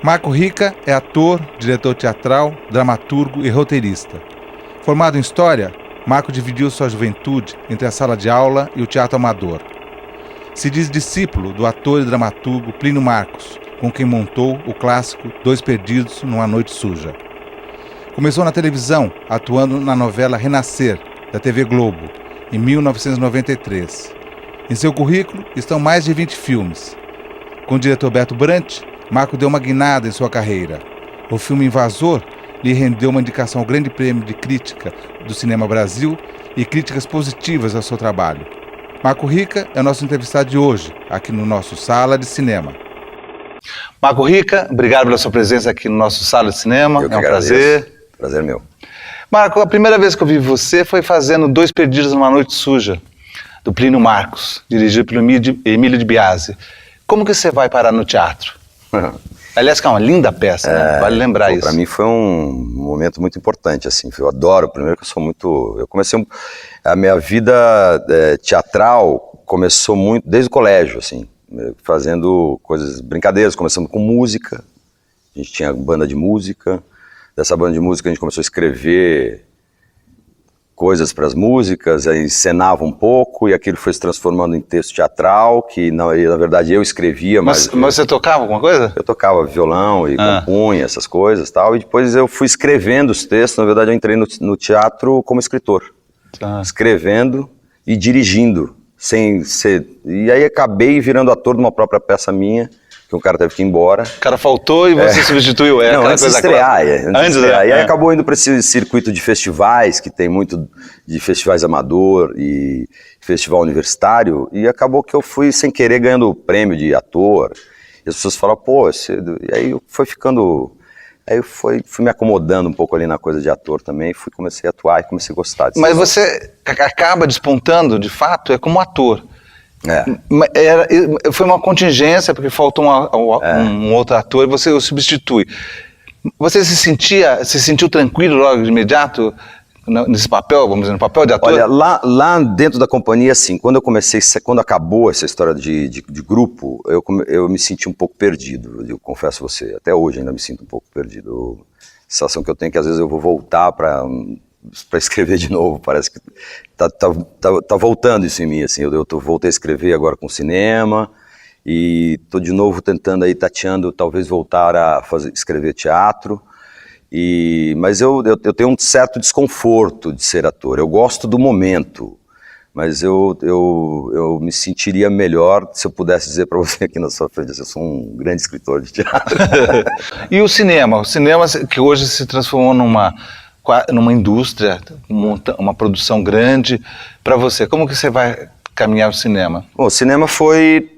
Marco Rica é ator, diretor teatral, dramaturgo e roteirista. Formado em História, Marco dividiu sua juventude entre a sala de aula e o teatro amador. Se diz discípulo do ator e dramaturgo Plínio Marcos, com quem montou o clássico Dois Perdidos numa Noite Suja. Começou na televisão, atuando na novela Renascer, da TV Globo, em 1993. Em seu currículo estão mais de 20 filmes. Com o diretor Beto Brant, Marco deu uma guinada em sua carreira. O filme Invasor lhe rendeu uma indicação ao Grande Prêmio de Crítica do Cinema Brasil e críticas positivas ao seu trabalho. Marco Rica é o nosso entrevistado de hoje, aqui no nosso Sala de Cinema. Marco Rica, obrigado pela sua presença aqui no nosso Sala de Cinema. É um prazer. Prazer meu. Marco, a primeira vez que eu vi você foi fazendo Dois Perdidos numa Noite Suja, do Plínio Marcos, dirigido pelo Emílio de Biasi. Como que você vai parar no teatro? Aliás, que é uma linda peça, né? Vale lembrar isso. Para mim foi um momento muito importante, assim. Eu adoro, primeiro que eu sou muito... Eu comecei... A minha vida teatral começou muito desde o colégio, assim, fazendo coisas, brincadeiras, começando com música. A gente tinha banda de música. Dessa banda de música a gente começou a escrever coisas para as músicas, aí encenava um pouco e aquilo foi se transformando em texto teatral, que na verdade eu escrevia. Mas você tocava alguma coisa? Eu tocava violão e compunha essas coisas e tal, e depois eu fui escrevendo os textos. Na verdade eu entrei no teatro como escritor, escrevendo e dirigindo, sem ser... E aí acabei virando ator de uma própria peça minha, que um cara teve que ir embora. O cara faltou e você substituiu. Não, antes de estrear. E aí acabou indo para esse circuito de festivais, que tem muito de festivais amador e festival universitário, e acabou que eu fui, sem querer, ganhando prêmio de ator. E as pessoas falaram, pô, e aí foi ficando... Aí eu fui me acomodando um pouco ali na coisa de ator também, comecei a atuar e comecei a gostar disso. Mas você acaba despontando, de fato, como ator. Foi uma contingência, porque faltou um outro ator e você o substitui. Você se sentiu tranquilo logo de imediato nesse papel, vamos dizer, no papel de ator? Olha, lá dentro da companhia, assim, quando acabou essa história de grupo, eu me senti um pouco perdido, eu confesso a você. Até hoje ainda me sinto um pouco perdido. A sensação que eu tenho é que às vezes eu vou voltar para escrever de novo, parece que tá voltando isso em mim, assim. Eu voltei a escrever agora com cinema e tô de novo tentando aí, tateando, talvez voltar a escrever teatro, mas eu tenho um certo desconforto de ser ator. Eu gosto do momento, mas eu me sentiria melhor se eu pudesse dizer para você aqui na sua frente, eu sou um grande escritor de teatro. E o cinema que hoje se transformou numa indústria, uma produção grande, para você, como que você vai caminhar o cinema? Bom, o cinema foi...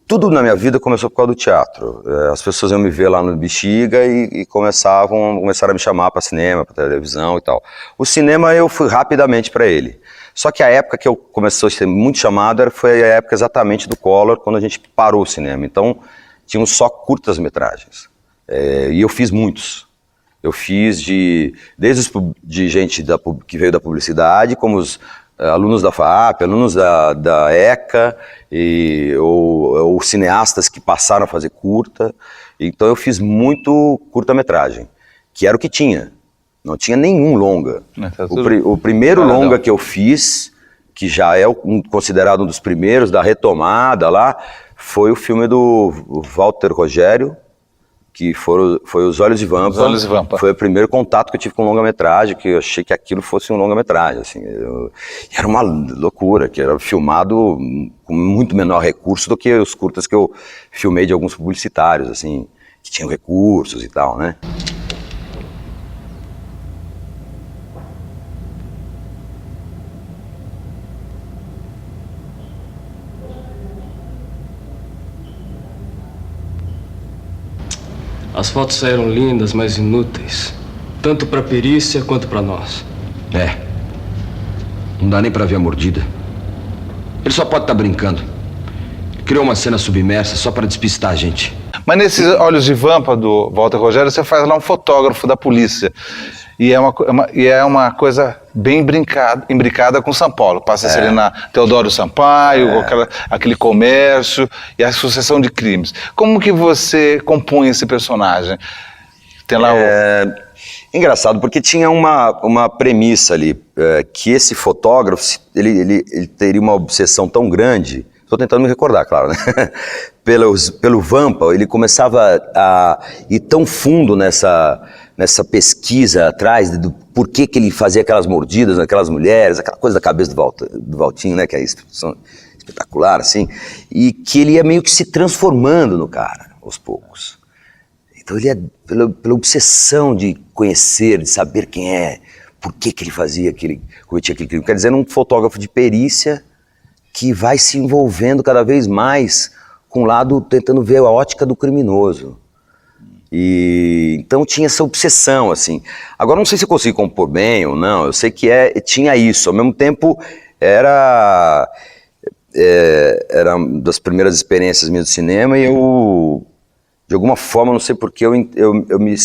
Tudo na minha vida começou por causa do teatro. As pessoas iam me ver lá no Bexiga e começaram a me chamar para cinema, para televisão e tal. O cinema eu fui rapidamente para ele. Só que a época que eu comecei a ser muito chamado foi a época exatamente do Collor, quando a gente parou o cinema. Então, tínhamos só curtas-metragens. E eu fiz muitos. Eu fiz desde de gente que veio da publicidade, como os alunos da FAAP, alunos da ECA, ou cineastas que passaram a fazer curta. Então eu fiz muito curta-metragem, que era o que tinha. Não tinha nenhum longa. O primeiro longa que eu fiz, que já é considerado um dos primeiros, da retomada lá, foi o filme do Walter Rogério, que foi Os Olhos de Vampa. Os Olhos de Vampa. Foi o primeiro contato que eu tive com longa-metragem, que eu achei que aquilo fosse um longa-metragem, assim. Era uma loucura, que era filmado com muito menor recurso do que os curtas que eu filmei de alguns publicitários, assim, que tinham recursos e tal, né? As fotos saíram lindas, mas inúteis. Tanto pra perícia quanto pra nós. Não dá nem pra ver a mordida. Ele só pode estar brincando. Criou uma cena submersa só pra despistar a gente. Mas nesses Olhos de Vampa do Walter Rogério, você faz lá um fotógrafo da polícia. E é uma coisa bem imbricada com São Paulo. Passa-se ali na Teodoro Sampaio, aquele comércio e a sucessão de crimes. Como que você compõe esse personagem? Tem lá Engraçado, porque tinha uma premissa ali, que esse fotógrafo, ele teria uma obsessão tão grande, estou tentando me recordar, claro, né? pelo Vampa, ele começava a ir tão fundo nessa pesquisa atrás do porquê que ele fazia aquelas mordidas naquelas mulheres, aquela coisa da cabeça do Valtinho, né, que é a instrução espetacular, assim, e que ele ia meio que se transformando no cara, aos poucos. Então ele pela obsessão de conhecer, de saber quem é, por que ele fazia cometia aquele crime. Quer dizer, um fotógrafo de perícia que vai se envolvendo cada vez mais com o lado, tentando ver a ótica do criminoso. E então tinha essa obsessão, assim. Agora não sei se eu consigo compor bem ou não, eu sei que tinha isso. Ao mesmo tempo, era uma das primeiras experiências minhas do cinema e eu, de alguma forma, não sei porquê, eu me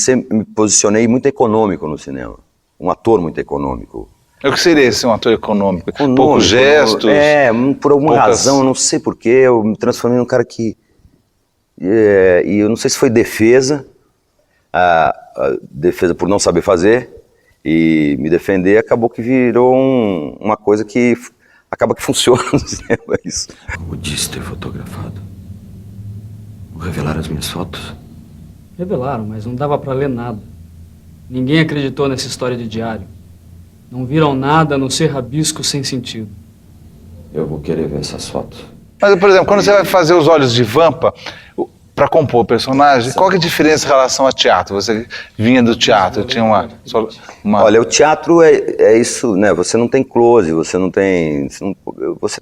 posicionei muito econômico no cinema. Um ator muito econômico. O que seria esse um ator econômico? Poucos gestos? Por alguma razão, eu não sei porquê, eu me transformei num cara que... e eu não sei se foi defesa, a defesa por não saber fazer, e me defender acabou que virou uma coisa que acaba que funciona no cinema, isso. O disse ter fotografado. Revelaram as minhas fotos? Revelaram, mas não dava pra ler nada. Ninguém acreditou nessa história de diário. Não viram nada a não ser rabisco sem sentido. Eu vou querer ver essas fotos. Mas, por exemplo, quando você vai fazer Os Olhos de Vampa, para compor o personagem, qual que é a diferença em relação ao teatro? Você vinha do teatro, tinha uma... Olha, o teatro é isso, né? Você não tem close, você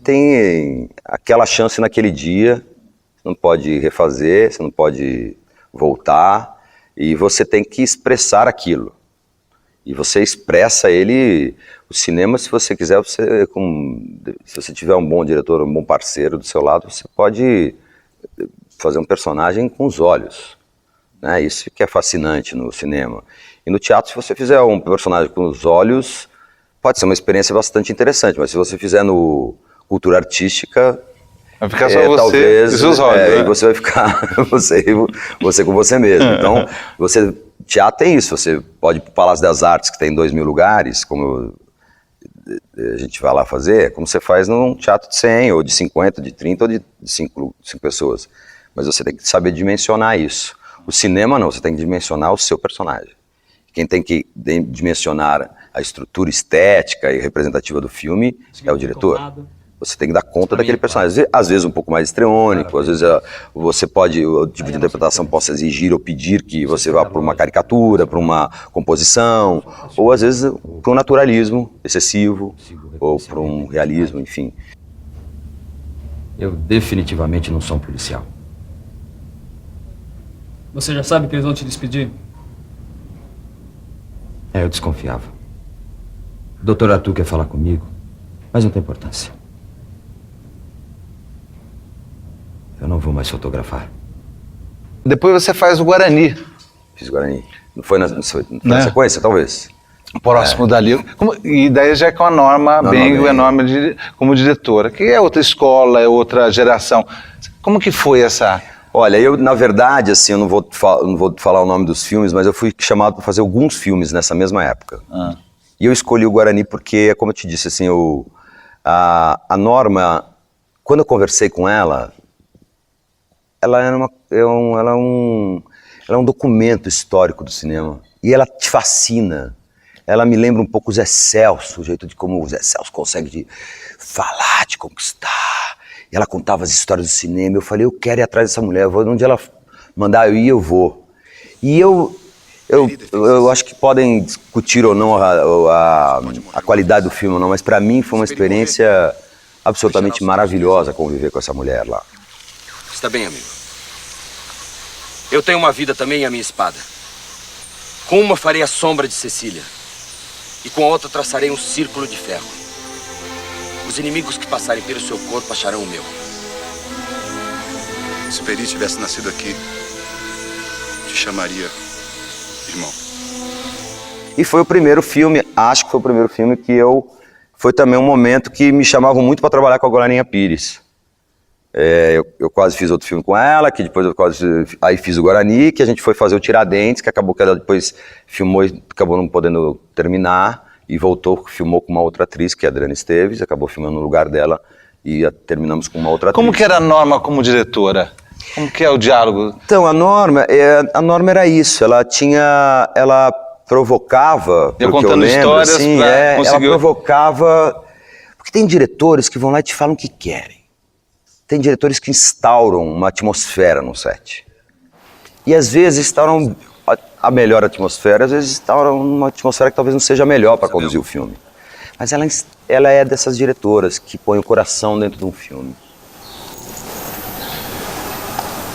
tem aquela chance naquele dia, você não pode refazer, você não pode voltar, e você tem que expressar aquilo. E você expressa ele. O cinema, se você quiser, se você tiver um bom diretor, um bom parceiro do seu lado, você pode fazer um personagem com os olhos, né? Isso que é fascinante no cinema. E no teatro, se você fizer um personagem com os olhos, pode ser uma experiência bastante interessante, mas se você fizer no cultura artística, vai ficar só você talvez, e seus olhos, né? E você vai ficar você com você mesmo. Então, teatro é isso, você pode ir para o Palácio das Artes, que tem 2.000 lugares, como a gente vai lá fazer, como você faz num teatro de 100, ou de 50, de 30, ou de 5 pessoas. Mas você tem que saber dimensionar isso. O cinema não, você tem que dimensionar o seu personagem. Quem tem que dimensionar a estrutura estética e representativa do filme é o diretor. Você tem que dar conta daquele personagem. Às vezes um pouco mais histriônico, às vezes você pode, o tipo de interpretação possa exigir ou pedir que você vá para uma caricatura, para uma composição, ou às vezes para um naturalismo excessivo, ou para um realismo, enfim. Eu definitivamente não sou um policial. Você já sabe que eles vão te despedir? Eu desconfiava. O Dr. Arthur quer falar comigo, mas não tem importância. Eu não vou mais fotografar. Depois você faz o Guarani. Fiz o Guarani. Não foi na sequência, talvez? Próximo dali. E daí já é com a Norma Bengo, como diretora, que é outra escola, é outra geração. Como que foi essa... Olha, eu, na verdade, assim, eu não vou falar o nome dos filmes, mas eu fui chamado para fazer alguns filmes nessa mesma época. E eu escolhi o Guarani porque, como eu te disse, assim, a Norma, quando eu conversei com ela, ela é um documento histórico do cinema. E ela te fascina. Ela me lembra um pouco o Zé Celso, o jeito de como o Zé Celso consegue falar, de conquistar. E ela contava as histórias do cinema. Eu falei, eu quero ir atrás dessa mulher. Onde ela mandar eu ir, eu vou. E eu acho que podem discutir ou não a qualidade do filme ou não, mas para mim foi uma experiência absolutamente maravilhosa conviver com essa mulher lá. Está bem, amigo. Eu tenho uma vida também e a minha espada. Com uma farei a sombra de Cecília. E com a outra traçarei um círculo de ferro. Os inimigos que passarem pelo seu corpo acharão o meu. Se Peri tivesse nascido aqui, te chamaria irmão. E foi o primeiro filme, acho que foi o primeiro filme que foi também um momento que me chamavam muito para trabalhar com a Glorinha Pires. Eu quase fiz outro filme com ela, que depois aí fiz o Guarani, que a gente foi fazer o Tiradentes, que acabou que ela depois filmou e acabou não podendo terminar, e filmou com uma outra atriz, que é a Adriana Esteves, acabou filmando no lugar dela, e terminamos com uma outra atriz. Como que era a Norma como diretora? Como que é o diálogo? Então, a Norma era isso, ela provocava, porque eu lembro, histórias assim, ela provocava, porque tem diretores que vão lá e te falam o que querem. Tem diretores que instauram uma atmosfera no set. E às vezes instauram a melhor atmosfera, às vezes instauram uma atmosfera que talvez não seja a melhor para conduzir o filme. Mas ela é dessas diretoras que põe o coração dentro de um filme.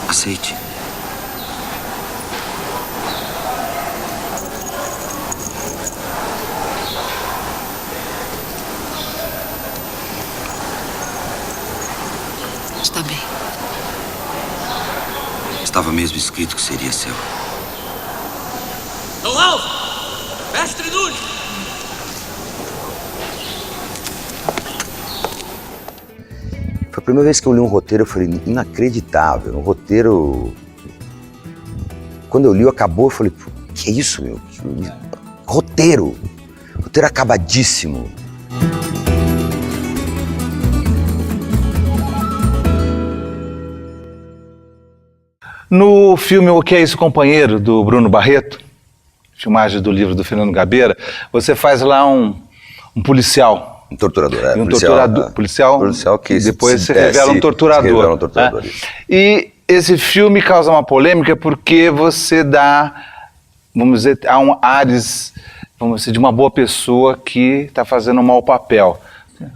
Aceite. Está bem. Estava mesmo escrito que seria seu. Dom Alves! Mestre Nunes! Foi a primeira vez que eu li um roteiro, eu falei, inacreditável, um roteiro... Quando eu li, acabou, eu falei, que é isso, meu? Roteiro acabadíssimo. No filme O Que É Isso, Companheiro, do Bruno Barreto, filmagem do livro do Fernando Gabeira, você faz lá um policial. Um torturador, policial que depois se revela um torturador. E esse filme causa uma polêmica porque você dá, vamos dizer, há ares, vamos dizer, de uma boa pessoa que está fazendo um mau papel.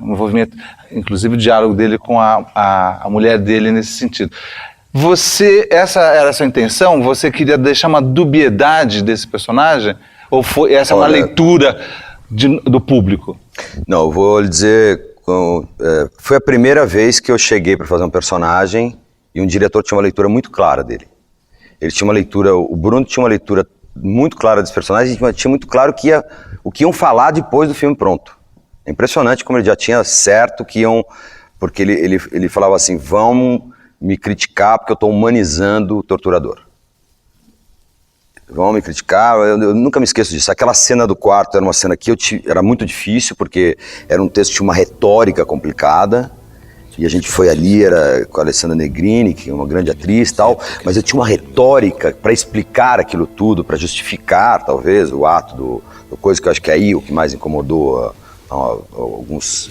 Um envolvimento, inclusive o diálogo dele com a mulher dele nesse sentido. Essa era a sua intenção? Você queria deixar uma dubiedade desse personagem? Ou essa é uma leitura do público? Não, eu vou lhe dizer, foi a primeira vez que eu cheguei para fazer um personagem e um diretor tinha uma leitura muito clara dele. Ele tinha uma leitura, o Bruno tinha uma leitura muito clara desse personagem e tinha muito claro o que iam falar depois do filme pronto. É impressionante como ele já tinha certo que iam, porque ele falava assim, vão me criticar porque eu estou humanizando o torturador. Vão me criticar, eu nunca me esqueço disso. Aquela cena do quarto era uma cena que era muito difícil, porque era um texto que tinha uma retórica complicada, e a gente foi ali, era com a Alessandra Negrini, que é uma grande atriz e tal, mas eu tinha uma retórica para explicar aquilo tudo, para justificar, talvez, o ato do coisa que eu acho que é aí o que mais incomodou alguns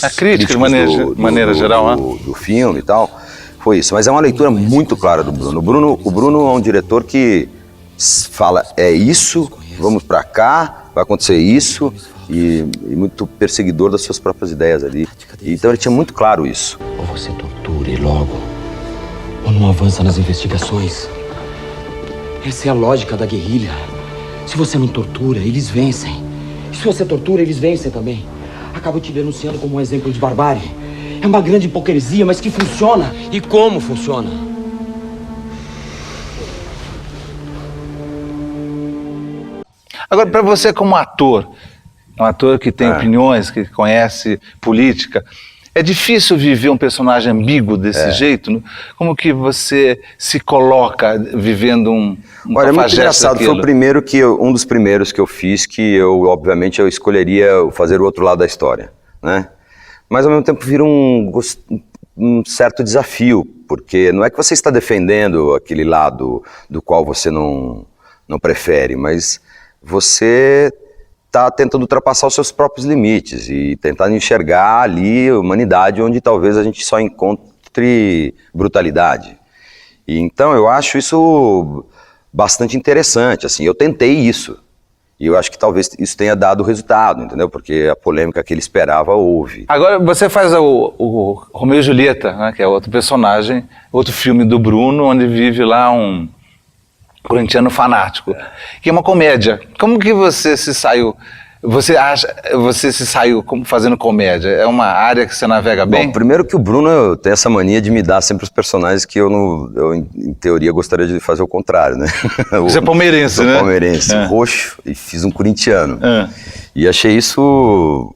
a crítica de maneira geral, do filme e tal, foi isso. Mas é uma leitura muito clara do Bruno. O Bruno é um diretor que fala, é isso, vamos pra cá, vai acontecer isso, e muito perseguidor das suas próprias ideias ali. Então ele tinha muito claro isso. Ou você tortura e logo, ou não avança nas investigações. Essa é a lógica da guerrilha. Se você não tortura, eles vencem. Se você tortura, eles vencem também. Acabo te denunciando como um exemplo de barbárie. É uma grande hipocrisia, mas que funciona. E como funciona? Agora, para você como ator, um ator que tem opiniões, que conhece política, é difícil viver um personagem ambíguo desse jeito? Como que você se coloca vivendo um Olha, é muito engraçado, foi um dos primeiros que eu fiz que obviamente eu escolheria fazer o outro lado da história, né? Mas ao mesmo tempo vira um certo desafio, porque não é que você está defendendo aquele lado do qual você não prefere, mas você está tentando ultrapassar os seus próprios limites e tentar enxergar ali a humanidade onde talvez a gente só encontre brutalidade. E então eu acho isso bastante interessante, assim, eu tentei isso. E eu acho que talvez isso tenha dado resultado, entendeu? Porque a polêmica que ele esperava houve. Agora, você faz o Romeu e Julieta, né, que é outro personagem, outro filme do Bruno, onde vive lá um corintiano fanático, que é uma comédia. Como que você se saiu Você se saiu fazendo comédia? É uma área que você navega bem? Bom, primeiro que o Bruno tem essa mania de me dar sempre os personagens que eu em teoria, gostaria de fazer o contrário, né? Você é palmeirense, sou né? palmeirense, roxo, e fiz um corintiano. E achei isso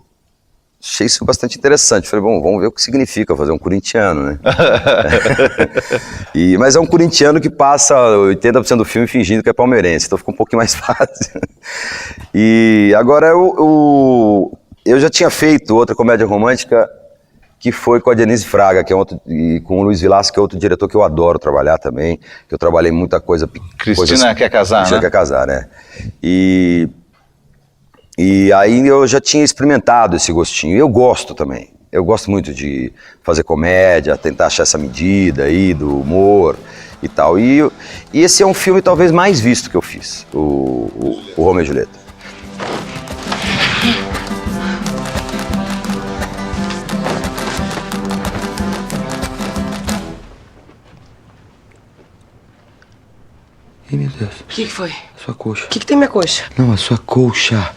bastante interessante. Falei, bom, vamos ver o que significa fazer um corintiano, né? Mas é um corintiano que passa 80% do filme fingindo que é palmeirense, então fica um pouquinho mais fácil. E agora eu já tinha feito outra comédia romântica que foi com a Denise Fraga, que é e com o Luiz Vilaça, que é outro diretor que eu adoro trabalhar também, que eu trabalhei muita coisa... Cristina Quer Casar, Cristina né? Quer Casar, né? E aí eu já tinha experimentado esse gostinho. Eu gosto também. Eu gosto muito de fazer comédia, tentar achar essa medida aí do humor e tal. E esse é um filme talvez mais visto que eu fiz, o Romeo e Julieta. Ih, meu Deus. O que foi? Sua coxa. O que tem minha coxa? Não, a sua coxa.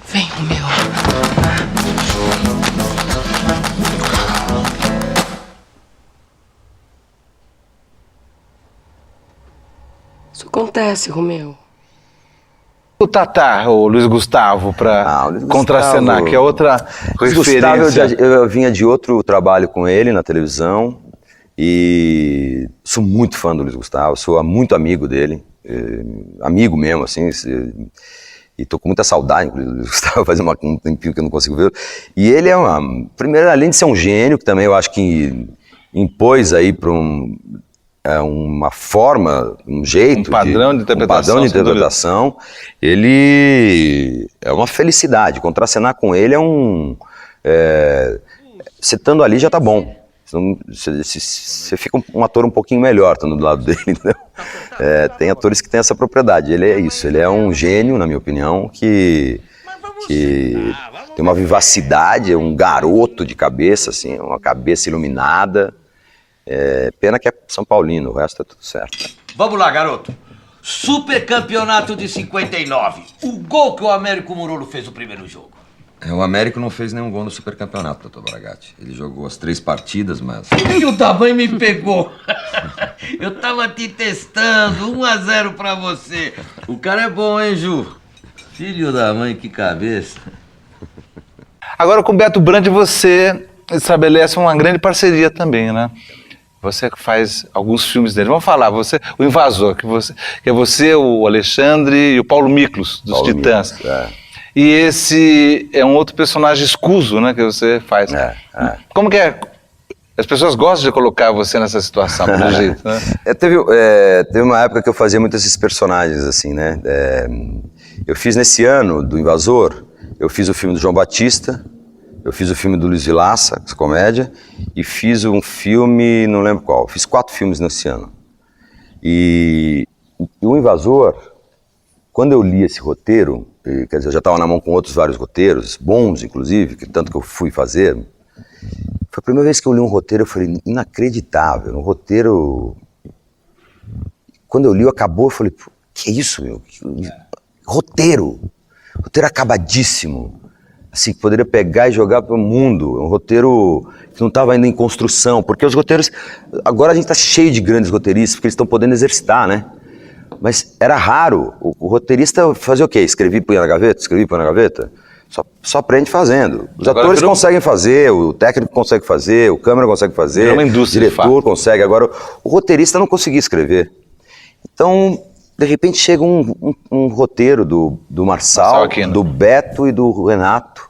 Vem, Romeu. Isso acontece, Romeu. O Tatá, o Luiz Gustavo, para contracenar, que é outra referência. Luiz Gustavo, eu vinha de outro trabalho com ele na televisão e sou muito fã do Luiz Gustavo, sou muito amigo dele, amigo mesmo, assim, e tô com muita saudade, inclusive, do Luiz Gustavo, faz um tempinho que eu não consigo ver. E ele é primeiro, além de ser um gênio, que também eu acho que impôs aí para uma forma, um jeito, um padrão de interpretação, ele é uma felicidade. Contracenar com ele você estando ali já tá bom. Você fica um ator um pouquinho melhor estando do lado dele, entendeu? Tem atores que têm essa propriedade. Ele é isso, ele é um gênio, na minha opinião, que tem uma vivacidade, é um garoto de cabeça, assim, uma cabeça iluminada. Pena que é São Paulino, o resto é tudo certo. Vamos lá, garoto. Super Campeonato de 59. O gol que o Américo Murolo fez no primeiro jogo. O Américo não fez nenhum gol no supercampeonato, doutor Bragatti. Ele jogou as 3 partidas, mas... E o tamanho me pegou. Eu tava te testando. 1-0 pra você. O cara é bom, hein, Ju? Filho da mãe, que cabeça. Agora, com o Beto Brandi, você estabelece uma grande parceria também, né? Você faz alguns filmes dele. Vamos falar, o Invasor, que é você, o Alexandre e o Paulo Miklos, dos Titãs. E esse é um outro personagem escuso, né, que você faz. Como que é? As pessoas gostam de colocar você nessa situação, pelo jeito, né? Teve uma época que eu fazia muito esses personagens, assim, né? Eu fiz nesse ano, do Invasor, eu fiz o filme do João Batista, eu fiz o filme do Luiz Vilaça, comédia, e fiz um filme, não lembro qual, fiz 4 filmes nesse ano. E o Invasor, quando eu li esse roteiro, quer dizer, eu já estava na mão com vários roteiros, bons inclusive, tanto que eu fui fazer, foi a primeira vez que eu li um roteiro, eu falei, inacreditável, um roteiro... Quando eu li, acabou, eu falei, que é isso, meu? Roteiro acabadíssimo. Assim, que poderia pegar e jogar para o mundo. Um roteiro que não estava ainda em construção, porque os roteiros... Agora a gente está cheio de grandes roteiristas, porque eles estão podendo exercitar, né? Mas era raro. O roteirista fazia o quê? Escrevi e punha na gaveta? Só aprende fazendo. Os atores conseguem fazer, o técnico consegue fazer, o câmera consegue fazer, uma indústria, o diretor consegue. Agora, o roteirista não conseguia escrever. Então... De repente chega um roteiro do Marçal, do Beto e do Renato,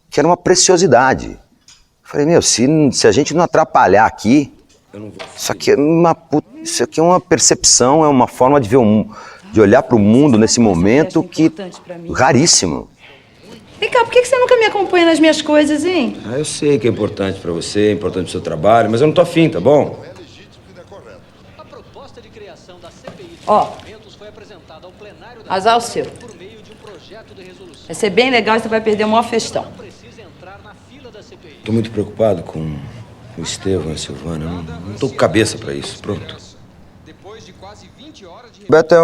que era uma preciosidade. Eu falei, meu, se a gente não atrapalhar aqui, isso aqui é uma percepção, é uma forma de ver de olhar para o mundo nesse momento raríssimo. Vem cá, por que você nunca me acompanha nas minhas coisas, hein? Eu sei que é importante pra você, é importante pro seu trabalho, mas eu não tô afim, tá bom? Ó, azar o seu. Vai ser bem legal e você vai perder o maior festão. Tô muito preocupado com o Estevão e a Silvana. Não tô com cabeça pra isso. Pronto. O Beto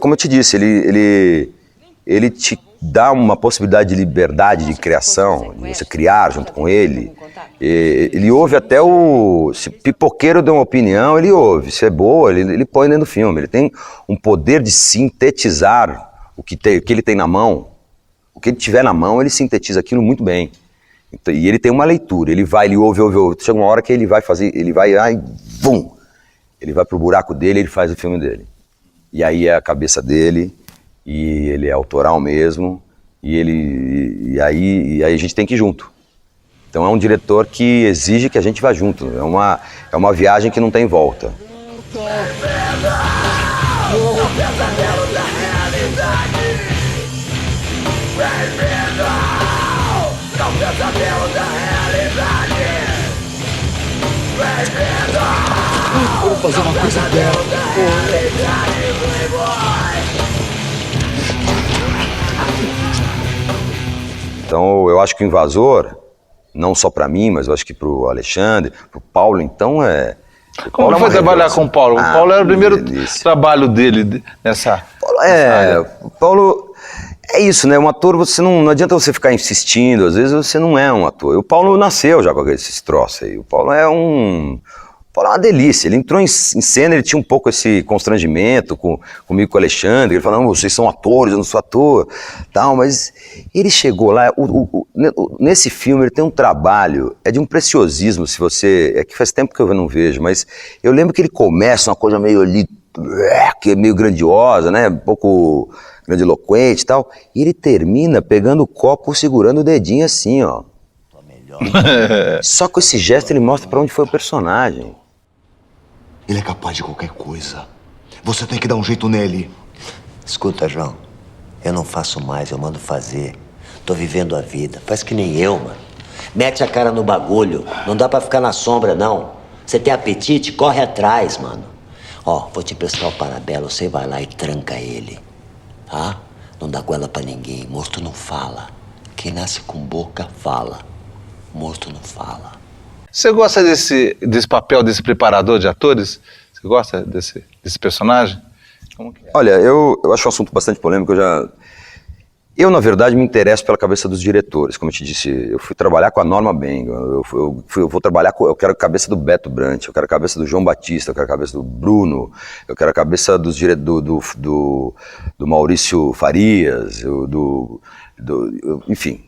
como eu te disse, ele te dá uma possibilidade de liberdade de criação, de você criar junto com ele. Ele ouve até se pipoqueiro deu uma opinião, ele ouve. Se é boa, ele põe dentro do filme. Ele tem um poder de sintetizar o que ele tem na mão. O que ele tiver na mão, ele sintetiza aquilo muito bem. Então, e ele tem uma leitura, ele ouve. Chega uma hora que ele vai vum! Ele vai pro buraco dele, ele faz o filme dele. E aí é a cabeça dele, e ele é autoral mesmo, e aí a gente tem que ir junto. Então é um diretor que exige que a gente vá junto, é uma viagem que não tem volta. Vou fazer uma coisa dela. Então eu acho que o Invasor, não só para mim, mas eu acho que pro Alexandre, pro Paulo, então é... Como foi trabalhar com o Paulo? O Paulo era o primeiro trabalho dele nessa... O Paulo... É isso, né? Um ator, você não adianta você ficar insistindo, às vezes você não é um ator. O Paulo nasceu já com esse troço aí. O Paulo é uma delícia. Ele entrou em cena, ele tinha um pouco esse constrangimento comigo, com o Alexandre. Ele falou, não, vocês são atores, eu não sou ator, tal. Mas ele chegou lá, nesse filme ele tem um trabalho, é de um preciosismo, é que faz tempo que eu não vejo, mas eu lembro que ele começa uma coisa meio ali, que é meio grandiosa, né? Um pouco grandiloquente e tal, e ele termina pegando o copo, segurando o dedinho assim, ó. Só com esse gesto ele mostra pra onde foi o personagem. Ele é capaz de qualquer coisa. Você tem que dar um jeito nele. Escuta, João, eu não faço mais, eu mando fazer. Tô vivendo a vida, faz que nem eu, mano. Mete a cara no bagulho, não dá pra ficar na sombra, não. Você tem apetite? Corre atrás, mano. Ó, vou te emprestar o Parabelo, você vai lá e tranca ele. Tá? Não dá goela pra ninguém, morto não fala. Quem nasce com boca, fala. Morto não fala. Você gosta desse papel, desse preparador de atores? Você gosta desse personagem? Como que é? Olha, eu acho um assunto bastante polêmico, Eu, na verdade, me interesso pela cabeça dos diretores. Como eu te disse, eu fui trabalhar com a Norma Ben, eu vou trabalhar eu quero a cabeça do Beto Brant, eu quero a cabeça do João Batista, eu quero a cabeça do Bruno, eu quero a cabeça do Maurício Farias, enfim,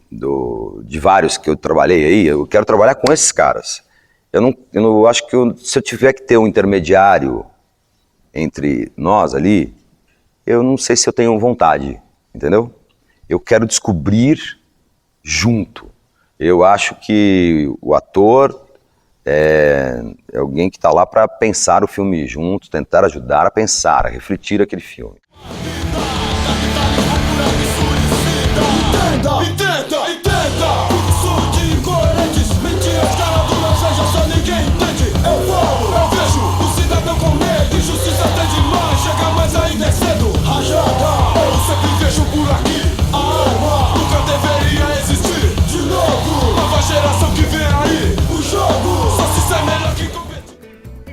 de vários que eu trabalhei aí. Eu quero trabalhar com esses caras. Eu não acho que se eu tiver que ter um intermediário entre nós ali, eu não sei se eu tenho vontade, entendeu? Eu quero descobrir junto. Eu acho que o ator é alguém que está lá para pensar o filme junto, tentar ajudar a pensar, a refletir aquele filme.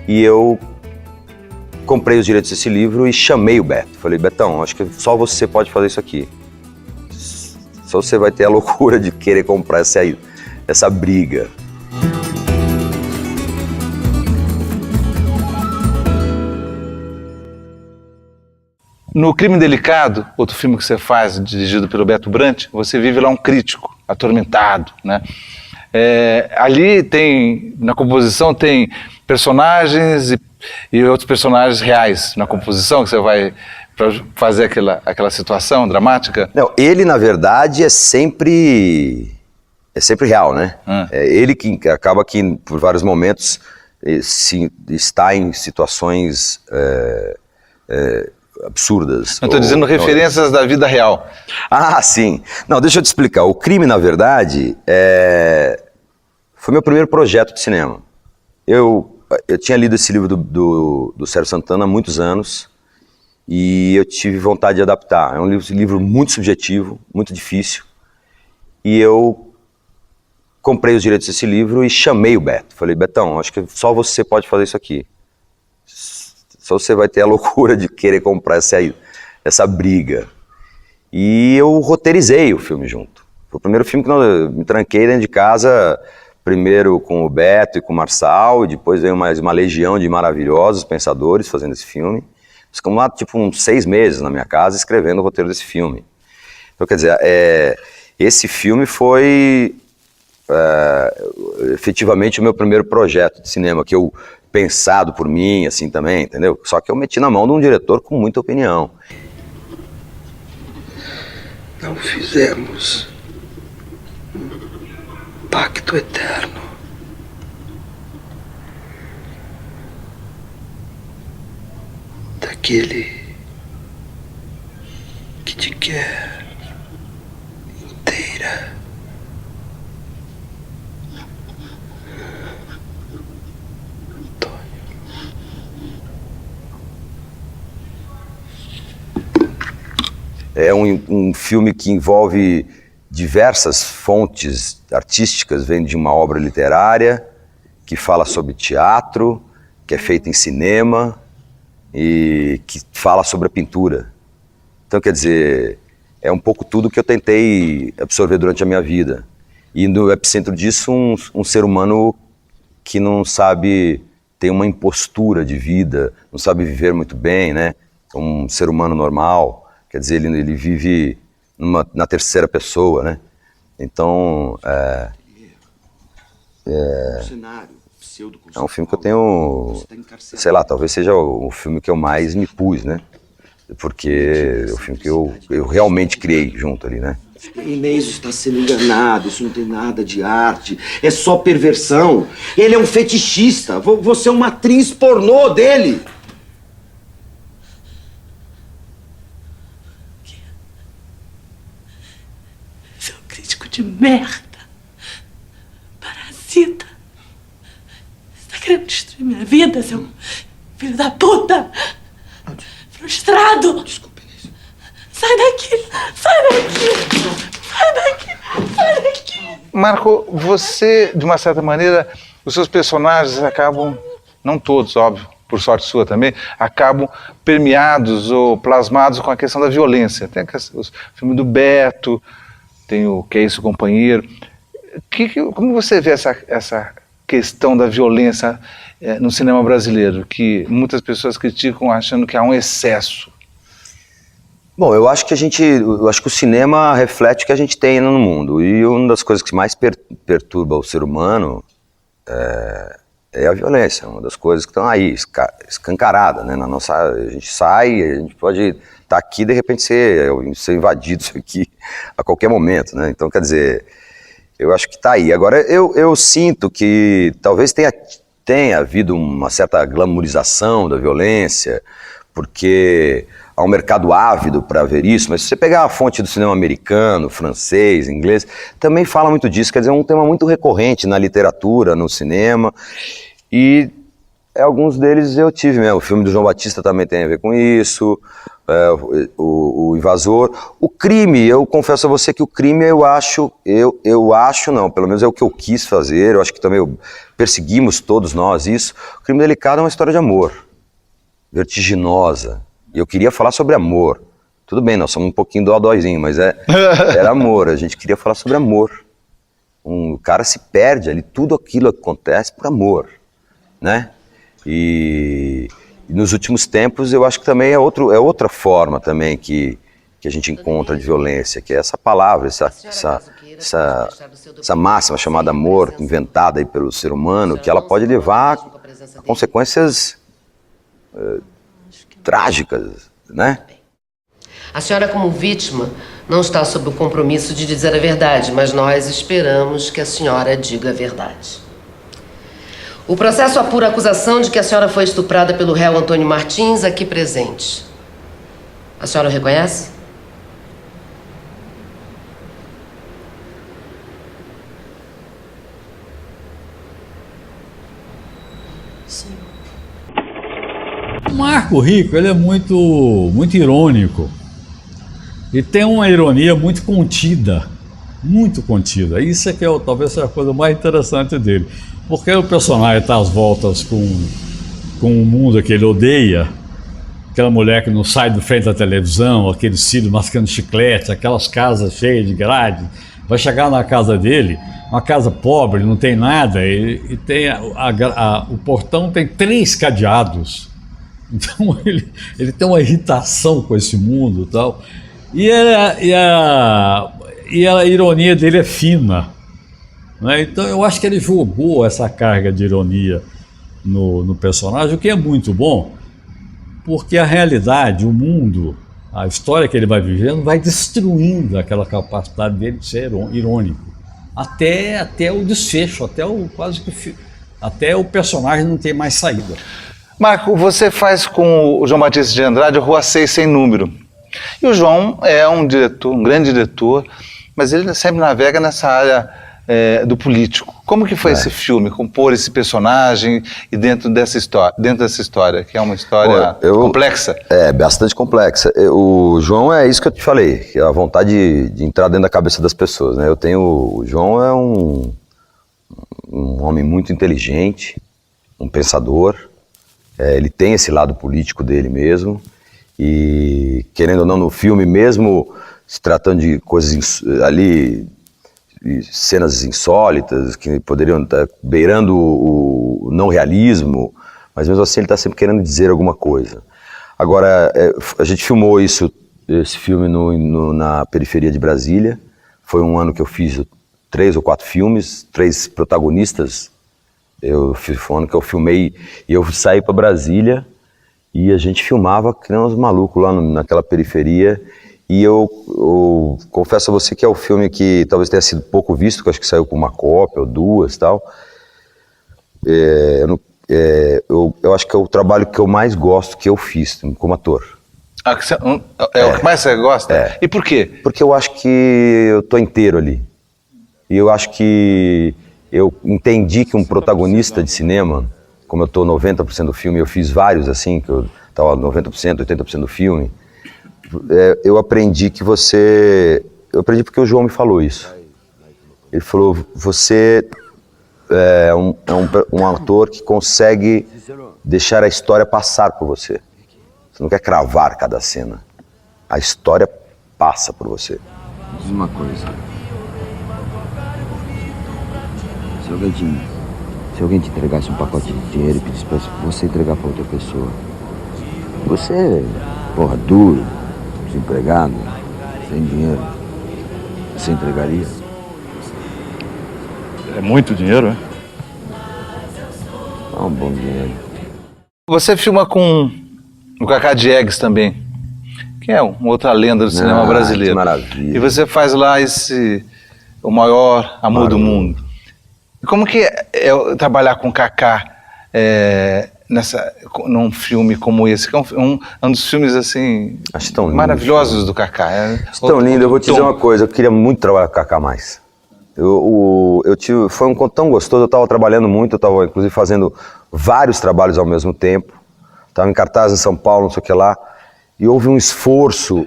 E eu comprei os direitos desse livro e chamei o Beto. Falei, Betão, acho que só você pode fazer isso aqui. Só você vai ter a loucura de querer comprar essa briga. No Crime Delicado, outro filme que você faz, dirigido pelo Beto Brant, você vive lá um crítico, atormentado, né? Ali na composição tem personagens e outros personagens reais na composição, que você vai fazer aquela situação dramática? Não, ele na verdade é sempre real, né? É ele que acaba que por vários momentos está em situações absurdas. Eu estou dizendo referências da vida real. Ah, sim. Não, deixa eu te explicar. O Crime, na verdade, foi meu primeiro projeto de cinema. Eu tinha lido esse livro do Sérgio Santana há muitos anos e eu tive vontade de adaptar. É um livro muito subjetivo, muito difícil. E eu comprei os direitos desse livro e chamei o Beto. Falei, Betão, acho que só você pode fazer isso aqui. Só você vai ter a loucura de querer comprar essa briga. E eu roteirizei o filme junto. Foi o primeiro filme que eu me tranquei dentro de casa, primeiro com o Beto e com o Marçal, e depois veio mais uma legião de maravilhosos pensadores fazendo esse filme. Ficamos lá, tipo, uns 6 meses na minha casa escrevendo o roteiro desse filme. Então, quer dizer, esse filme foi efetivamente o meu primeiro projeto de cinema, que eu, pensado por mim, assim, também, entendeu? Só que eu meti na mão de um diretor com muita opinião. Não fizemos um pacto eterno. Daquele que te quer inteira. É um filme que envolve diversas fontes artísticas, vem de uma obra literária, que fala sobre teatro, que é feita em cinema e que fala sobre a pintura. Então, quer dizer, é um pouco tudo que eu tentei absorver durante a minha vida. E no epicentro disso, um ser humano que não sabe ter uma impostura de vida, não sabe viver muito bem, né? Um ser humano normal. Quer dizer, ele vive na terceira pessoa, né? Então, é um filme que eu tenho, sei lá, talvez seja o filme que eu mais me pus, né? Porque é o filme que eu realmente criei junto ali, né? Inês está sendo enganado, isso não tem nada de arte, é só perversão. Ele é um fetichista, você é uma atriz pornô dele. De merda, parasita, você tá querendo destruir minha vida, seu filho da puta, frustrado. Desculpe, Inês. Sai daqui, sai daqui, sai daqui, sai daqui. Marco, você, de uma certa maneira, os seus personagens acabam, não todos, óbvio, por sorte sua também, acabam permeados ou plasmados com a questão da violência. Tem o filme do Beto, tem o Que é Isso, Companheiro. Como você vê essa questão da violência no cinema brasileiro, que muitas pessoas criticam achando que há um excesso? Bom, eu acho que o cinema reflete o que a gente tem no mundo. E uma das coisas que mais perturba o ser humano é a violência. Uma das coisas que estão aí, escancarada, né? A gente sai, a gente pode estar aqui, de repente ser invadido isso aqui a qualquer momento, né? Então, quer dizer, eu acho que está aí. Agora, eu sinto que talvez tenha havido uma certa glamourização da violência, porque há um mercado ávido para ver isso, mas se você pegar a fonte do cinema americano, francês, inglês, também fala muito disso. Quer dizer, é um tema muito recorrente na literatura, no cinema, e alguns deles eu tive mesmo. O filme do João Batista também tem a ver com isso, o Invasor. O crime, eu confesso a você que o crime eu acho não, pelo menos é o que eu quis fazer, eu acho que também perseguimos todos nós isso. O Crime Delicado é uma história de amor, vertiginosa, e eu queria falar sobre amor. Tudo bem, nós somos um pouquinho dodóizinho, mas era amor, a gente queria falar sobre amor. O cara se perde ali, tudo aquilo acontece por amor, né? E nos últimos tempos eu acho que também é outra forma também que a gente encontra de violência, que é essa palavra, essa máxima chamada amor, inventada aí pelo ser humano, que ela pode levar a consequências trágicas, né? A senhora, como vítima, não está sob o compromisso de dizer a verdade, mas nós esperamos que a senhora diga a verdade. O processo apura a acusação de que a senhora foi estuprada pelo réu Antônio Martins, aqui presente. A senhora o reconhece? Sim. O Marco Rico, ele é muito irônico. E tem uma ironia muito contida. Muito contida. Isso é que talvez seja a coisa mais interessante dele. Porque o personagem está às voltas com o mundo que ele odeia, aquela mulher que não sai do frente da televisão, aqueles filhos mascando chiclete, aquelas casas cheias de grade. Vai chegar na casa dele, uma casa pobre, não tem nada, e tem o portão tem 3 cadeados. Então ele tem uma irritação com esse mundo e tal. E a ironia dele é fina, né? Então eu acho que ele jogou essa carga de ironia no personagem, o que é muito bom, porque a realidade, o mundo, a história que ele vai vivendo vai destruindo aquela capacidade dele de ser irônico, até o desfecho, até o personagem não ter mais saída. Marco, você faz com o João Batista de Andrade a Rua 6 Sem Número. E o João é um diretor, um grande diretor, mas ele sempre navega nessa área do político. Como que foi esse filme, compor esse personagem e dentro dessa história, que é uma história complexa? É, bastante complexa. O João é isso que eu te falei, que é a vontade de entrar dentro da cabeça das pessoas, né? O João é um homem muito inteligente, um pensador, ele tem esse lado político dele mesmo, e querendo ou não, no filme, mesmo se tratando de coisas ali, cenas insólitas, que poderiam estar beirando o não realismo, mas mesmo assim ele está sempre querendo dizer alguma coisa. Agora, a gente filmou esse filme na periferia de Brasília. Foi um ano que eu fiz 3 ou 4 filmes, 3 protagonistas. Foi um ano que eu filmei e eu saí para Brasília e a gente filmava que nem uns malucos lá naquela periferia. E eu confesso a você que é o filme que talvez tenha sido pouco visto, que acho que saiu com uma cópia ou 2 e tal. Eu acho que é o trabalho que eu mais gosto que eu fiz como ator. O que mais você gosta? E por quê? Porque eu acho que eu tô inteiro ali. E eu acho que eu entendi que um protagonista de cinema, como eu tô 90% do filme, eu fiz vários assim, que eu tava 90%, 80% do filme, eu aprendi que eu aprendi porque o João me falou isso. Ele falou, você é um ator que consegue deixar a história passar por você. Você não quer cravar cada cena. A história passa por você. Diz uma coisa. Se alguém te entregasse um pacote de dinheiro e pedisse pra você entregar pra outra pessoa, você, porra, duro, desempregado, sem dinheiro, você entregaria? É muito dinheiro, é? É um bom dinheiro. Você filma com o Cacá Diegues também, que é uma outra lenda do cinema brasileiro. Que maravilha. E você faz lá o maior amor do mundo. E como que é trabalhar com o Cacá num filme como esse, que é um dos filmes assim maravilhosos do Cacá? Tão lindo. Eu vou te dizer uma coisa, eu queria muito trabalhar com o Cacá mais. Foi um encontro tão gostoso, eu estava trabalhando muito, eu estava inclusive fazendo vários trabalhos ao mesmo tempo, estava em cartaz em São Paulo, não sei o que lá, e houve um esforço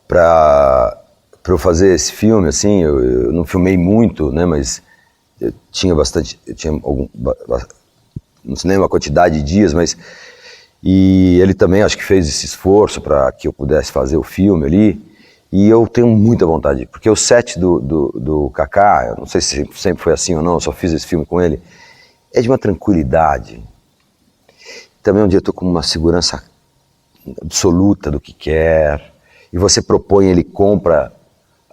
para eu fazer esse filme, assim, eu não filmei muito, né, mas eu tinha no cinema uma quantidade de dias, e ele também acho que fez esse esforço para que eu pudesse fazer o filme ali, e eu tenho muita vontade, porque o set do Cacá, eu não sei se sempre foi assim ou não, eu só fiz esse filme com ele, é de uma tranquilidade, também um diretor com uma segurança absoluta do que quer, e você propõe, ele compra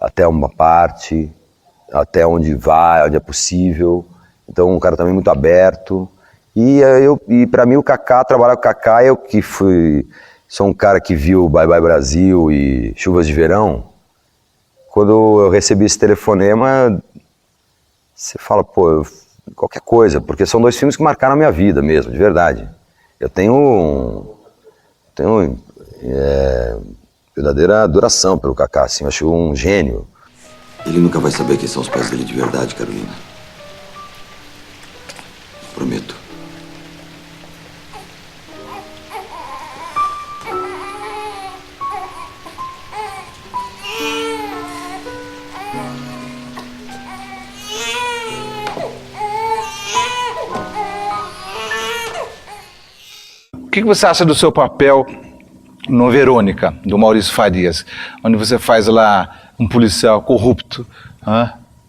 até uma parte, até onde vai, onde é possível, então um cara também muito aberto, e para mim o Cacá, trabalhar com o Cacá, eu que sou um cara que viu Bye Bye Brasil e Chuvas de Verão, quando eu recebi esse telefonema, você fala, pô, qualquer coisa, porque são 2 filmes que marcaram a minha vida mesmo, de verdade. Eu tenho verdadeira adoração pelo Cacá, assim, eu acho um gênio. Ele nunca vai saber quem são os pais dele de verdade, Carolina. Prometo. que você acha do seu papel no Verônica, do Maurício Farias, onde você faz lá um policial corrupto,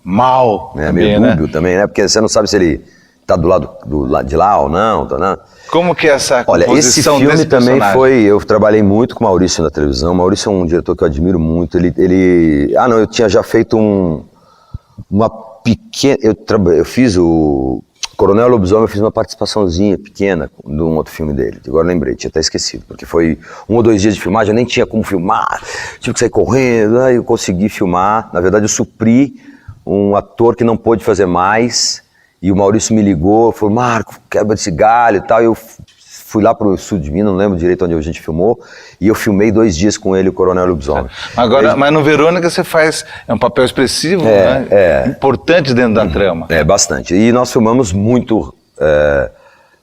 mal, meio dúbio também, né? Porque você não sabe se ele tá do lado de lá ou não, tá, né? Como que é essa composição? Olha, esse filme também foi... Eu trabalhei muito com o Maurício na televisão. O Maurício é um diretor que eu admiro muito. Eu tinha já feito uma pequena... Eu fiz o Coronel Lobisomem, eu fiz uma participaçãozinha pequena de um outro filme dele. Agora lembrei, tinha até esquecido. Porque foi 1 ou 2 dias de filmagem, eu nem tinha como filmar. Tive que sair correndo, aí eu consegui filmar. Na verdade, eu supri um ator que não pôde fazer mais... E o Maurício me ligou, falou, Marco, quebra esse galho e tal. E eu fui lá pro sul de Minas, não lembro direito onde a gente filmou. E eu filmei 2 dias com ele, o Coronel Lobisomem. Mas no Verônica você faz um papel expressivo, né? Importante dentro da trama. Bastante. E nós filmamos muito...